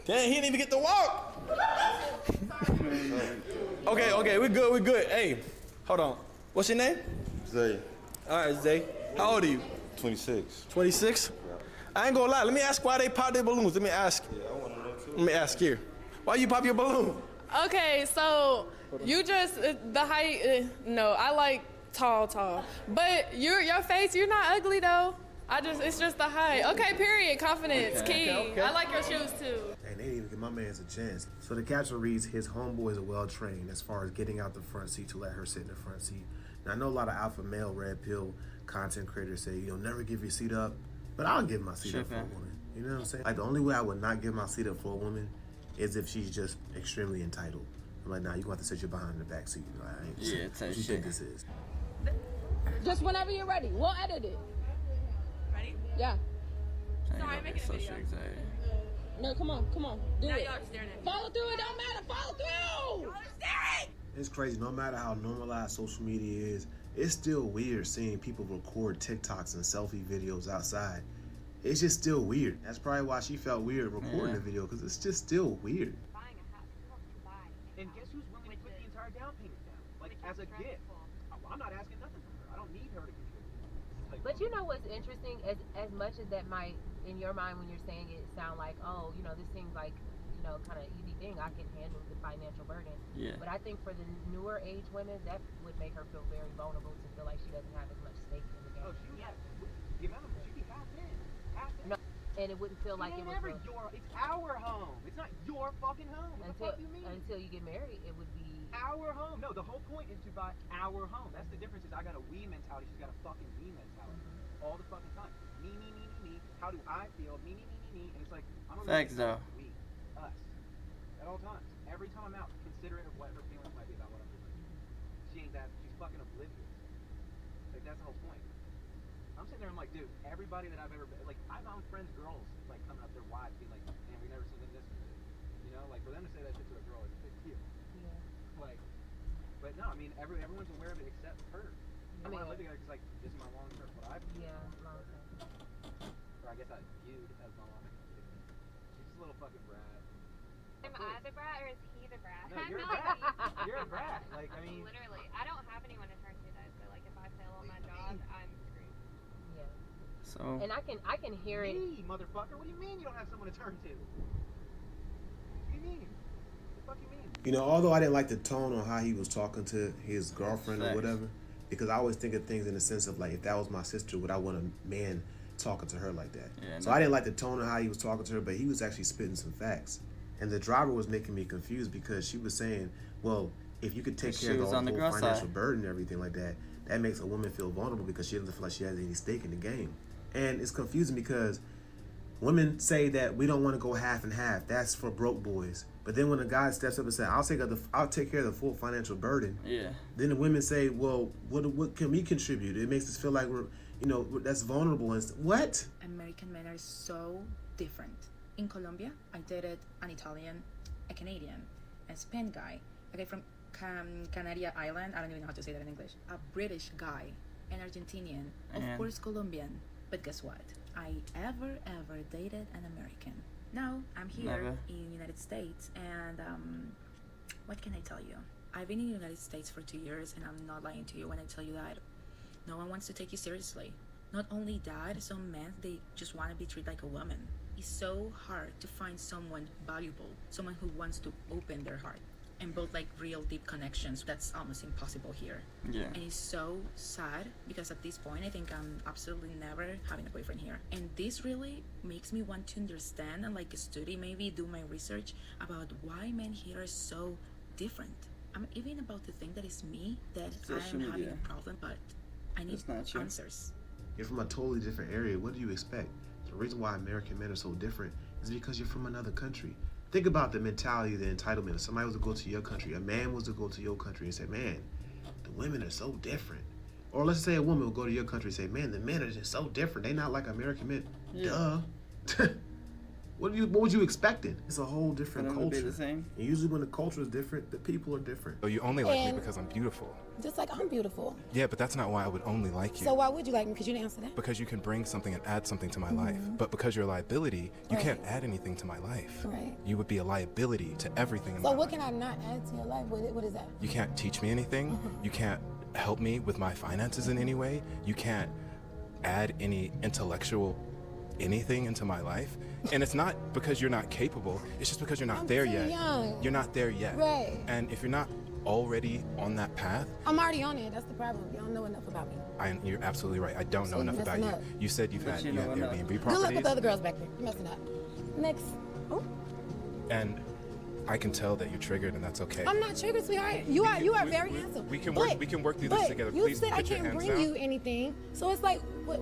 Damn, he didn't even get to walk. Okay, we good. Hey, hold on. What's your name? Zay. All right, Zay. How old are you? 26. 26? I ain't gonna lie. Let me ask why they pop their balloons. Let me ask. Yeah, I want to know too. Let me ask here. Why you pop your balloon? Okay, so you just the height. No, I like tall. But your face, you're not ugly though. It's just the height. Okay, period. Confidence, key. Okay. I like your shoes too. And they didn't even give my man's a chance. So the caption reads, his homeboys are well trained as far as getting out the front seat to let her sit in the front seat. Now I know a lot of alpha male red pill content creators say, never give your seat up. But I'll give my seat up for a woman. You know what I'm saying? Like the only way I would not give my seat up for a woman is if she's just extremely entitled. I'm like, nah, you gonna have to sit your behind in the back seat. Like, I ain't what you think this is? Just whenever you're ready. We'll edit it. Ready? Yeah. Sorry, I'm making a video. No, come on. Do Now it. y'all are staring at me. Follow through. It don't matter. Follow through. Y'all are staring. It's crazy. No matter how normalized social media is, it's still weird seeing people record TikToks and selfie videos outside. It's just still weird. That's probably why she felt weird recording the video, because it's just still weird. Buying a house, who wants to buy? And guess who's willing to put the entire down payment down? Like, as a gift. I'm not asking nothing from her. I don't need her to contribute. Like, But you know what's interesting? As much as that might, in your mind when you're saying it, sound like, oh, this seems like, kind of easy thing. I can handle the financial burden. Yeah. But I think for the newer age women, that would make her feel very vulnerable to feel like she doesn't have as much stake in the game. oh, she would have, give out, she'd be half in. Half in. No, and it wouldn't feel like it was never it's our home. It's not your fucking home. What the fuck you mean? until you get married, it would be Our home. No, the whole point is to buy our home. That's the difference. Is I got a we mentality. She's got a fucking me mentality. All the fucking time. Me. How do I feel? Me. And it's like, I'm a Facts, though. We. Us. At all times. Every time I'm out, considerate of what her feelings might be about what I'm doing. She's fucking oblivious. Like, that's the whole point. I'm sitting there and I'm like, dude, everybody that I've ever been, like, I've known friends, girls, like, coming up their wives being like, man, we never seen them this. Like, for them to say that shit to a girl is a big deal. Yeah. Like, but no, I mean, everyone's aware of it except her. I mean, I live together because, like, this is my long term, what I've long term. Or I guess I viewed as my long term. She's just a little fucking brat. Am I the brat or is he the brat? No, I you're a feel like brat. You're a brat. Like, I mean, literally, I don't have anyone to turn to though. So like, if I fail on my job, I'm screwed. Yeah. So. And I can hear it. me, motherfucker. What do you mean you don't have someone to turn to? What do you mean? What the fuck you mean? Although I didn't like the tone on how he was talking to his girlfriend or whatever, because I always think of things in the sense of, like, if that was my sister, would I want a man talking to her like that? Yeah, so I didn't like the tone of how he was talking to her, but he was actually spitting some facts. And the driver was making me confused because she was saying, well, if you could take care of the whole financial burden and everything like that, that makes a woman feel vulnerable because she doesn't feel like she has any stake in the game. And it's confusing because women say that we don't want to go half and half. That's for broke boys. But then when a guy steps up and says, I'll take care of the full financial burden. Yeah. Then the women say, well, what can we contribute? It makes us feel like we're, that's vulnerable. And what? American men are so different. In Colombia, I dated an Italian, a Canadian, a Spain guy, a guy from Canary Island, I don't even know how to say that in English, a British guy, an Argentinian, of course Colombian. But guess what? I ever dated an American. Now I'm here in United States, and what can I tell you? I've been in the United States for 2 years, and I'm not lying to you when I tell you that no one wants to take you seriously. Not only that, some men, they just want to be treated like a woman. It's so hard to find someone valuable, someone who wants to open their heart and build like real deep connections. That's almost impossible here. Yeah. And it's so sad because at this point I think I'm absolutely never having a boyfriend here. And this really makes me want to understand and like study, maybe do my research about why men here are so different. I'm even about to think that it's me, that I'm having a problem, but I need answers. You're from a totally different area. What do you expect? The reason why American men are so different is because you're from another country. Think about the mentality, the entitlement. If somebody was to go to your country, a man was to go to your country and say, man, the women are so different. Or let's say a woman will go to your country and say, man, the men are just so different. They not like American men. Yeah. Duh. What was you expecting? It's a whole different For them to culture. be the same? And usually when the culture is different, the people are different. So you only like me because I'm beautiful. Just like I'm beautiful. Yeah, but that's not why I would only like you. So why would you like me? Because you didn't answer that. Because you can bring something and add something to my life. But because you're a liability, you can't add anything to my life. Right. You would be a liability to everything in So my what life. can I not add to your life? What is that? You can't teach me anything. You can't help me with my finances in any way. You can't add any intellectual anything into my life. And it's not because you're not capable, it's just because you're not there yet. Young. You're not there yet. Right. And if you're not already on that path, I'm already on it. That's the problem. You don't know enough about me. you're absolutely right. I don't know So enough you're about you. messing up. You said you've But had you you have know enough. Airbnb Good luck with properties. the other girls back there. You're messing up. Next. Oh, And I can tell that you're triggered, and that's okay. I'm not triggered, sweetheart. You are very handsome. We can But- work through this but together. You Please said I put your can't hands bring down. you anything, so it's like, Right.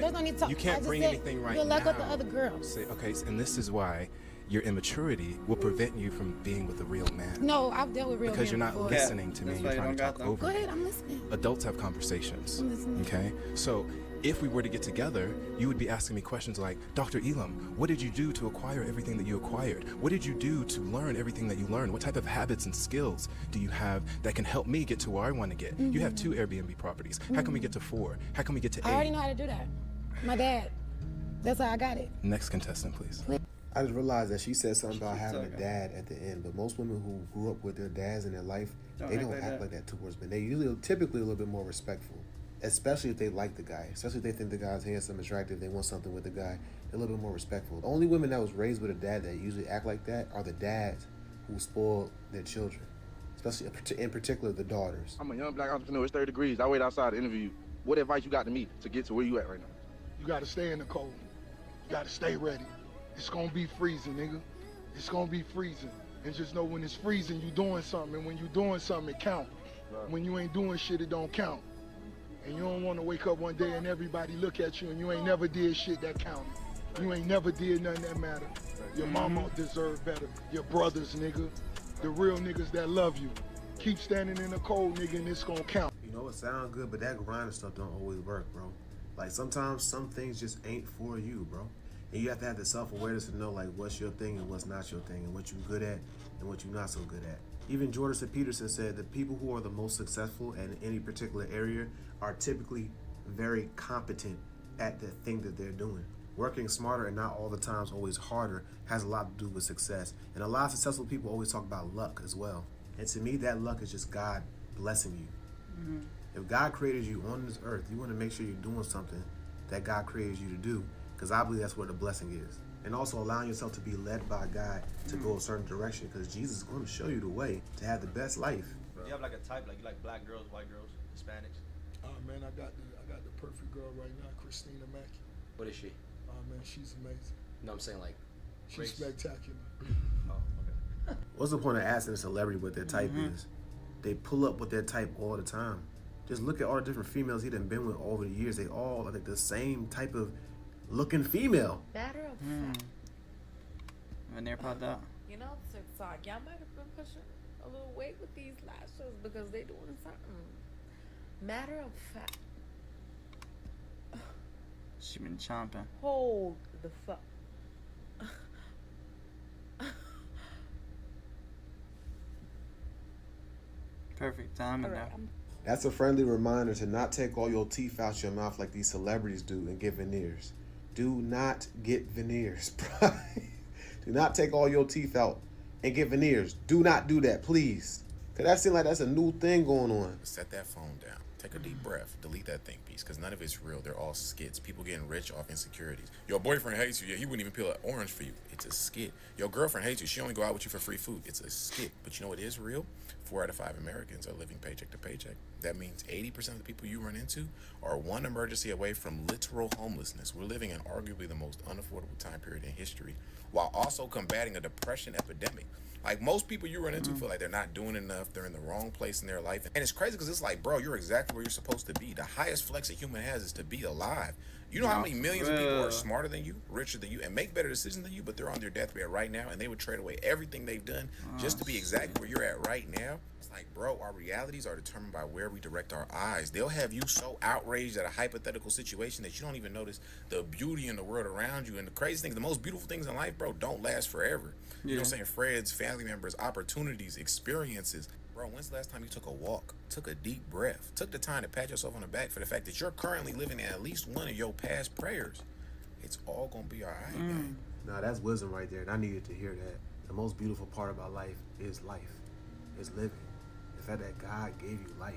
there's no need to talk. You I can't just bring said, anything right good luck now. with the other girls. Say, okay, and this is why your immaturity will prevent you from being with a real man. No, I've dealt with real Because men you're not before. listening to me. That's You're why you trying to don't talk got them. over Go me. ahead, I'm listening. Adults have conversations. I'm listening. Okay? So if we were to get together, you would be asking me questions like, Dr. Elam, what did you do to acquire everything that you acquired? What did you do to learn everything that you learned? What type of habits and skills do you have that can help me get to where I want to get? You have 2 Airbnb properties. How can we get to 4? How can we get to 8? I already know how to do that. My dad. That's how I got it. Next contestant, please. I just realized that she said something about having a dad at the end, but most women who grew up with their dads in their life, they don't act like that towards men. They usually typically a little bit more respectful, especially if they like the guy, especially if they think the guy's handsome, attractive, they want something with the guy. They're a little bit more respectful. The only women that was raised with a dad that usually act like that are the dads who spoil their children, especially in particular the daughters. I'm a young black entrepreneur. It's 30 degrees. I wait outside to interview you. What advice you got to me to get to where you at right now? You gotta stay in the cold. You gotta stay ready. It's gonna be freezing, nigga. It's gonna be freezing. And just know when it's freezing, you doing something. And when you doing something, it count. Right. When you ain't doing shit, it don't count. And you don't wanna wake up one day and everybody look at you and you ain't never did shit that counted. You ain't never did nothing that mattered. Your mama deserve better. Your brothers, nigga. The real niggas that love you. Keep standing in the cold, nigga, and it's gonna count. You know, it sounds good, but that grind and stuff don't always work, bro. Like, sometimes some things just ain't for you, bro. And you have to have the self-awareness to know, like, what's your thing and what's not your thing, and what you're good at and what you're not so good at. Even Jordan C. Peterson said that people who are the most successful in any particular area are typically very competent at the thing that they're doing. Working smarter and not all the times always harder has a lot to do with success. And a lot of successful people always talk about luck as well. And to me, that luck is just God blessing you. If God created you on this earth, you want to make sure you're doing something that God created you to do, because I believe that's where the blessing is. And also allowing yourself to be led by God to go a certain direction, because Jesus is going to show you the way to have the best life. Do you have like a type, like you like black girls, white girls, Hispanics? Man, I got the perfect girl right now, Christina Mackey. What is she? Man, she's amazing. No, I'm saying like She's race. spectacular. Oh, okay. What's the point of asking a celebrity what their type is? They pull up with their type all the time. Just look at all the different females he done been with over the years. They all are like the same type of looking female. Matter of fact. Veneer pod that. You know, TikTok, y'all might have been pushing a little weight with these lashes because they doing something. Matter of fact. She been chomping. Hold the fuck. Perfect timing All right, though. That's a friendly reminder to not take all your teeth out your mouth like these celebrities do and get veneers. Do not get veneers, bro. Do not take all your teeth out and get veneers. Do not do that, please. Because that seems like that's a new thing going on. Set that phone down. Take a deep breath. Delete that think piece, because none of it's real. They're all skits. People getting rich off insecurities. Your boyfriend hates you. Yeah, he wouldn't even peel an orange for you. It's a skit. Your girlfriend hates you. She only go out with you for free food. It's a skit. But you know what is real? 4 out of 5 Americans are living paycheck to paycheck. That means 80% of the people you run into are one emergency away from literal homelessness. We're living in arguably the most unaffordable time period in history, while also combating a depression epidemic. Like, most people you run into feel like they're not doing enough. They're in the wrong place in their life. And it's crazy because it's like, bro, you're exactly where you're supposed to be. The highest flex a human has is to be alive. You know how many millions of people are smarter than you, richer than you, and make better decisions than you, but they're on their deathbed right now, and they would trade away everything they've done just to be exactly where you're at right now? It's like, bro, our realities are determined by where we direct our eyes. They'll have you so outraged at a hypothetical situation that you don't even notice the beauty in the world around you. And the crazy things, the most beautiful things in life, bro, don't last forever. You know what I'm saying? Friends, family members, opportunities, experiences. Bro, when's the last time you took a walk, took a deep breath, took the time to pat yourself on the back for the fact that you're currently living in at least one of your past prayers? It's all gonna be all right, man. Nah, that's wisdom right there, and I needed to hear that. The most beautiful part about life, is living. The fact that God gave you life,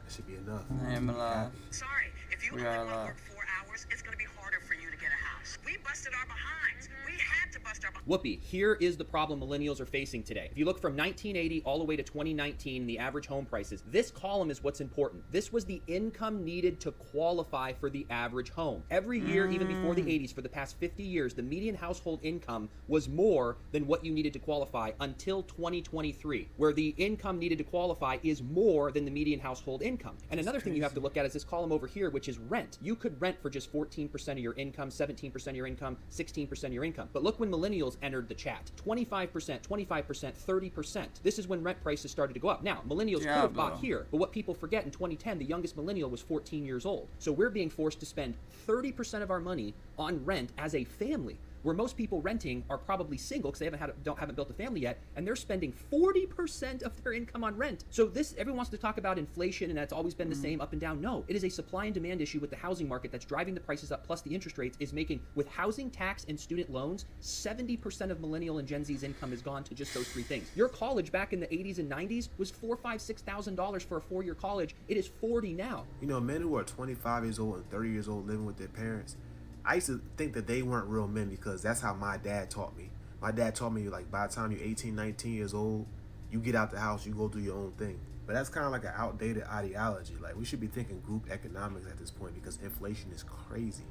that should be enough. I am alive. Sorry, if you We only are want to alive. work 4 hours, it's going to be harder for you to get a house. We busted our behinds. We had to bust our behinds. Whoopi, here is the problem millennials are facing today. If you look from 1980 all the way to 2019, the average home prices, this column is what's important. This was the income needed to qualify for the average home. Every year, even before the 80s, for the past 50 years, the median household income was more than what you needed to qualify until 2023, where the income needed to qualify is more than the median household income. And another thing you have to look at is this column over here, which is rent. You could rent for just 14% of your income, 17% of your income, 16% of your income. But look when millennials entered the chat. 25%, 25%, 30%. This is when rent prices started to go up. Now, millennials could have bought here, but what people forget, in 2010, the youngest millennial was 14 years old. So we're being forced to spend 30% of our money on rent as a family, where most people renting are probably single because they haven't built a family yet, and they're spending 40% of their income on rent. So everyone wants to talk about inflation and that's always been the same up and down. No, it is a supply and demand issue with the housing market that's driving the prices up, plus the interest rates is making, with housing tax and student loans, 70% of millennial and Gen Z's income has gone to just those three things. Your college back in the 80s and 90s was $4,000, $5,000, $6,000 for a 4-year college. It is $40,000 now. You know, men who are 25 years old and 30 years old living with their parents, I used to think that they weren't real men because that's how my dad taught me. My dad taught me, like, by the time you're 18, 19 years old, you get out the house, you go do your own thing. But that's kind of like an outdated ideology. Like, we should be thinking group economics at this point because inflation is crazy.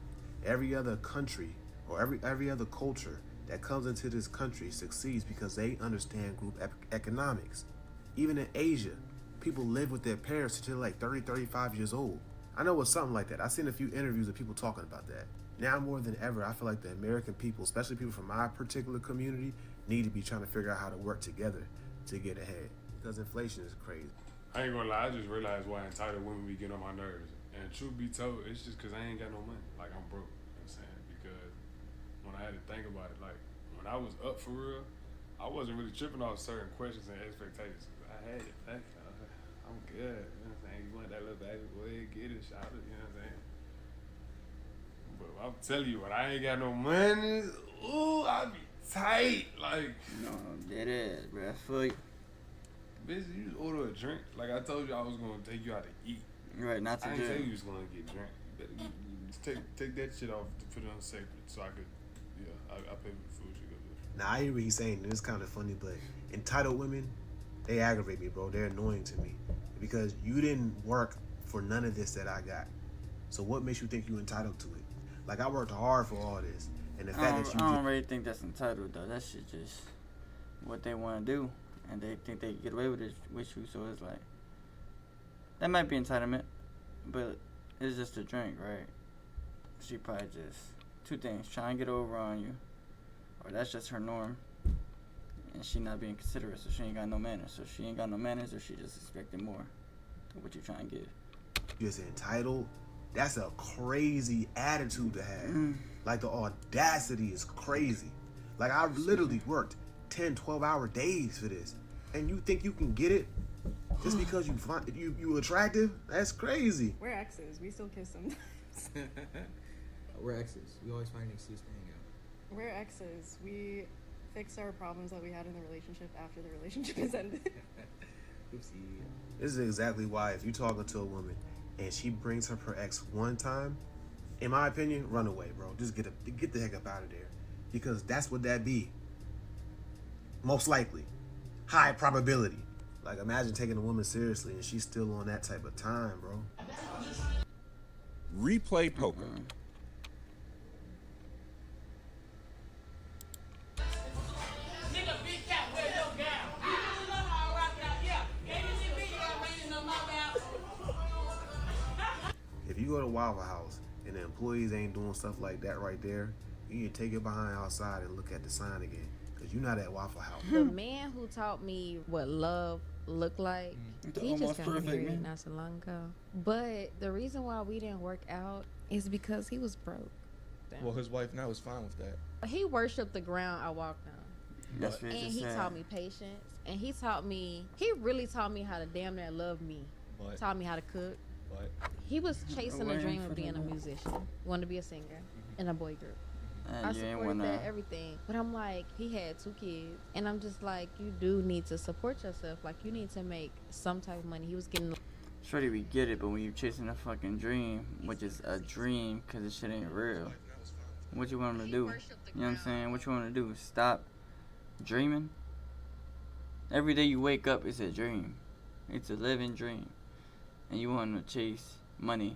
Every other country or every other culture that comes into this country succeeds because they understand group economics. Even in Asia, people live with their parents until like 30, 35 years old. I know it's something like that. I've seen a few interviews of people talking about that. Now more than ever, I feel like the American people, especially people from my particular community, need to be trying to figure out how to work together to get ahead. Because inflation is crazy. I ain't gonna lie, I just realized why entitled women be getting on my nerves. And truth be told, it's just because I ain't got no money. Like, I'm broke, you know what I'm saying? Because when I had to think about it, like, when I was up for real, I wasn't really tripping off certain questions and expectations. I had it, I'm good, you know what I'm saying? You want that little bag, go ahead, get it, shout it, you know what I'm saying? But I'm telling you, when I ain't got no money, ooh, I be tight, like. No, that is, bro. I feel you. Bitch, you just order a drink. Like I told you, I was gonna take you out to eat. Right, not to I didn't drink. say you was gonna get drink. You better take that shit off to put it on separate, so I could, I pay for the food you go do. Now I hear what he's saying, and it's kind of funny, but entitled women, they aggravate me, bro. They're annoying to me because you didn't work for none of this that I got. So what makes you think you entitled to it? Like, I worked hard for all this, and the fact that you I don't really think that's entitled though. That shit just what they want to do, and they think they can get away with it with you. So it's like that might be entitlement, but it's just a drink, right? She probably just two things: trying to get over on you, or that's just her norm, and she not being considerate, so she ain't got no manners. So she ain't got no manners, or she just expecting more than what you trying to give. just entitled. That's a crazy attitude to have. Like, the audacity is crazy. Like, I literally worked 10, 12-hour days for this. And you think you can get it just because you attractive? That's crazy. We're exes. We still kiss sometimes. We're exes. We always find an excuse to hang out. We're exes. We fix our problems that we had in the relationship after the relationship has ended. Oopsie. This is exactly why if you're talking to a woman and she brings up her ex one time, in my opinion, run away, bro. Just get the heck up out of there. Because that's what that be. Most likely. High probability. Like, imagine taking a woman seriously and she's still on that type of time, bro. Replay poker. If you go to Waffle House and the employees ain't doing stuff like that right there, you need to take it behind outside and look at the sign again. Because you're not at Waffle House. The man who taught me what love look like. It's He just almost got perfect, married man. not so long ago. But the reason why we didn't work out is because he was broke. Well, his wife now is fine with that. He worshipped the ground I walked on. That's what And you he said. taught me patience. And he really taught me how to damn near love me. But- Taught me how to cook. But He was chasing a Waiting dream for of the being a Lord. musician. Wanted to be a singer in a boy group. And I you ain't supported wanna. that, everything. But I'm like, he had 2 kids. And I'm just like, you do need to support yourself. Like, you need to make some type of money. He was getting... Shorty, we get it, but when you're chasing a fucking dream, which is a dream because this shit ain't real, what you want him to do? You know what I'm saying? What you want him to do? Stop dreaming? Every day you wake up, it's a dream. It's a living dream. And you want him to chase money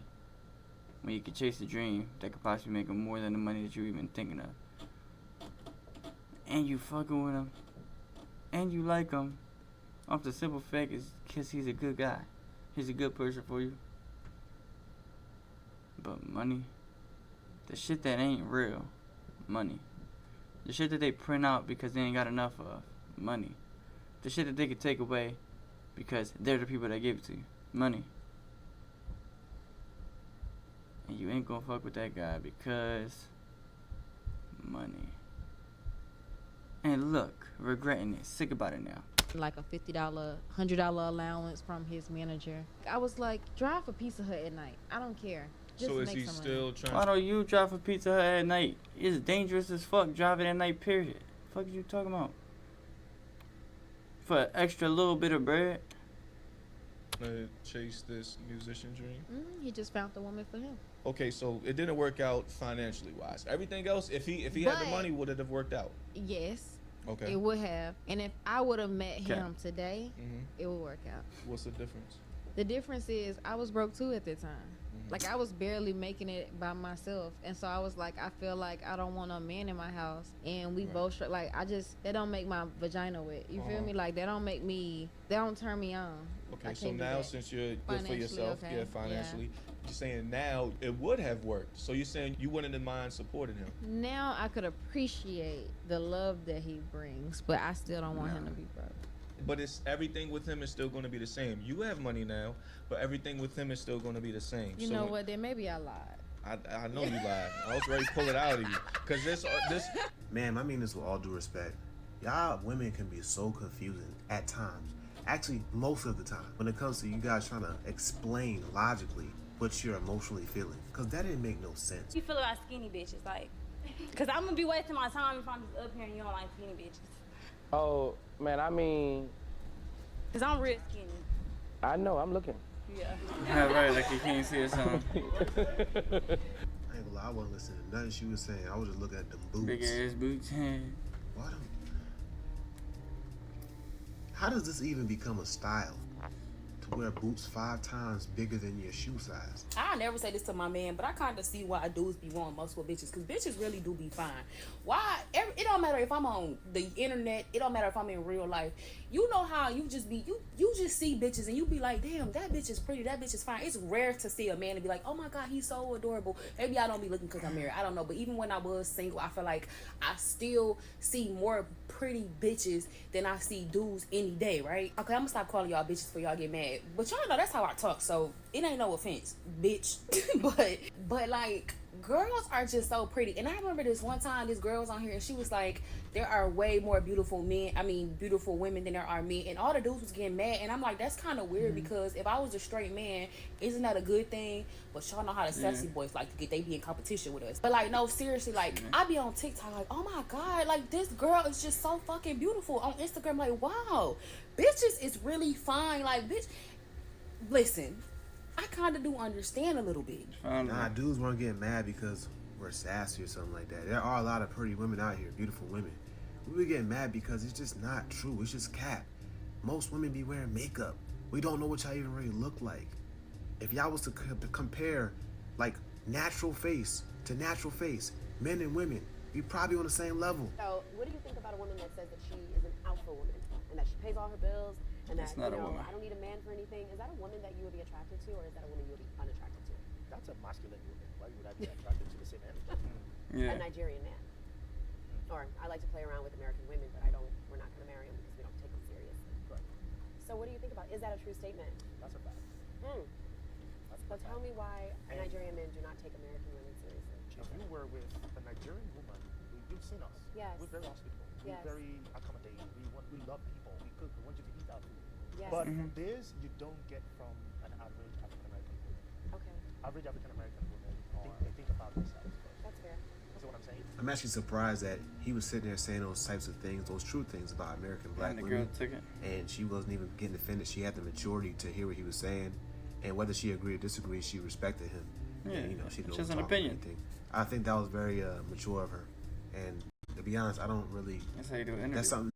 when you could chase a dream that could possibly make him more than the money that you're even thinking of. And you fucking with him. And you like him. Off the simple fact is because he's a good guy. He's a good person for you. But money, the shit that ain't real, money. The shit that they print out because they ain't got enough of, money. The shit that they could take away because they're the people that gave it to you, money. And you ain't gonna fuck with that guy because money. And look, regretting it, sick about it now. like a $50, $100 allowance from his manager. I was like, drive for Pizza Hut at night. I don't care. Just So is make he some still money. trying? Why don't you drive for Pizza Hut at night? It's dangerous as fuck driving at night, period. Fuck you talking about? For an extra little bit of bread? Chase this musician dream? He just found the woman for him. Okay, so it didn't work out financially wise. Everything else, if he had the But- money, would it have worked out? Yes. Okay. It would have. And if I would have met Okay. him today, Mhm. it would work out. What's the difference? The difference is I was broke too at that time. Mm-hmm. Like I was barely making it by myself. And so I was like, I feel like I don't want a man in my house. And we both like that don't make my vagina wet. You feel Uh-huh. me? Like that don't turn me on. I Okay, so can't do now that. since you're good for Financially, yourself, okay, yeah, financially, you're saying now it would have worked. So you're saying you wouldn't mind supporting him. Now I could appreciate the love that he brings, but I still don't want him to be broke. But it's everything with him is still going to be the same. You have money now, but everything with him is still going to be the same. You so know what? Then maybe I lied. I know you lied. I was ready to pull it out of you because this. Man, I mean this with all due respect. Y'all women can be so confusing at times. Actually, most of the time when it comes to you guys trying to explain logically what you're emotionally feeling, because that didn't make no sense. You feel about skinny bitches, like, cause I'm gonna be wasting my time if I'm just up here and you don't like skinny bitches. Oh, man, I mean, Cause I'm real skinny. I know, I'm looking. Yeah. Yeah, right, like you can't see it, son. I ain't gonna lie, I wasn't listening to nothing she was saying. I was just looking at them boots. Big ass boots. What? How does this even become a style? To wear boots 5 times bigger than your shoe size? I never say this to my man, but I kind of see why dudes be wanting multiple bitches, because bitches really do be fine. Why? It don't matter if I'm on the internet. It don't matter if I'm in real life. You know how you just be, you just see bitches and you be like, damn, that bitch is pretty, that bitch is fine. It's rare to see a man and be like, oh my God, he's so adorable. Maybe I don't be looking because I'm married. I don't know. But even when I was single, I feel like I still see more pretty bitches than I see dudes any day, right? Okay, I'm gonna stop calling y'all bitches before y'all get mad. But y'all know that's how I talk, so it ain't no offense, bitch. but like, girls are just so pretty. And I remember this one time, this girl was on here and she was like, there are way more beautiful women than there are men. And all the dudes was getting mad. And I'm like, that's kind of weird because if I was a straight man, isn't that a good thing? But y'all know how the sassy boys like to get, they be in competition with us. But like, no, seriously, like, I be on TikTok like, oh my God, like this girl is just so fucking beautiful. On Instagram, like, wow, bitches is really fine. Like, bitch, listen, I kind of do understand a little bit. Nah, dudes weren't getting mad because we're sassy or something like that. There are a lot of pretty women out here, beautiful women. We were getting mad because it's just not true. It's just cap. Most women be wearing makeup. We don't know what y'all even really look like. If y'all was to compare like natural face to natural face, men and women, we probably on the same level. So, what do you think about a woman that says that she is an alpha woman and that she pays all her bills and That's that, not you a know, woman. I don't need a man for anything? Is that a woman that you would be attracted to, or is that a woman you would be unattracted to? That's a masculine woman. Why would I be attracted to the same energy? Yeah. A Nigerian man. Or I like to play around with American women, but we're not going to marry them because we don't take them seriously. So what do you think about? Is that a true statement? That's a fact. So tell me why Nigerian men do not take American women seriously. If you were with a Nigerian woman, you've seen us. Yes. We're very hospitable. Yes. We're very accommodating. We love people. We cook. We want you to eat our food. Yes. But this you don't get from an average African American woman. Okay. Average African American women, they think about themselves first. That's fair. See what I'm saying? I'm actually surprised that he was sitting there saying those types of things, those true things about American black And the girl women, took it. and she wasn't even getting offended. She had the maturity to hear what he was saying, and whether she agreed or disagreed, she respected him. Yeah, and, she it's didn't just an overtalk him or opinion. anything. I think that was very mature of her. And to be honest, I don't really. That's how you do an interview. That's something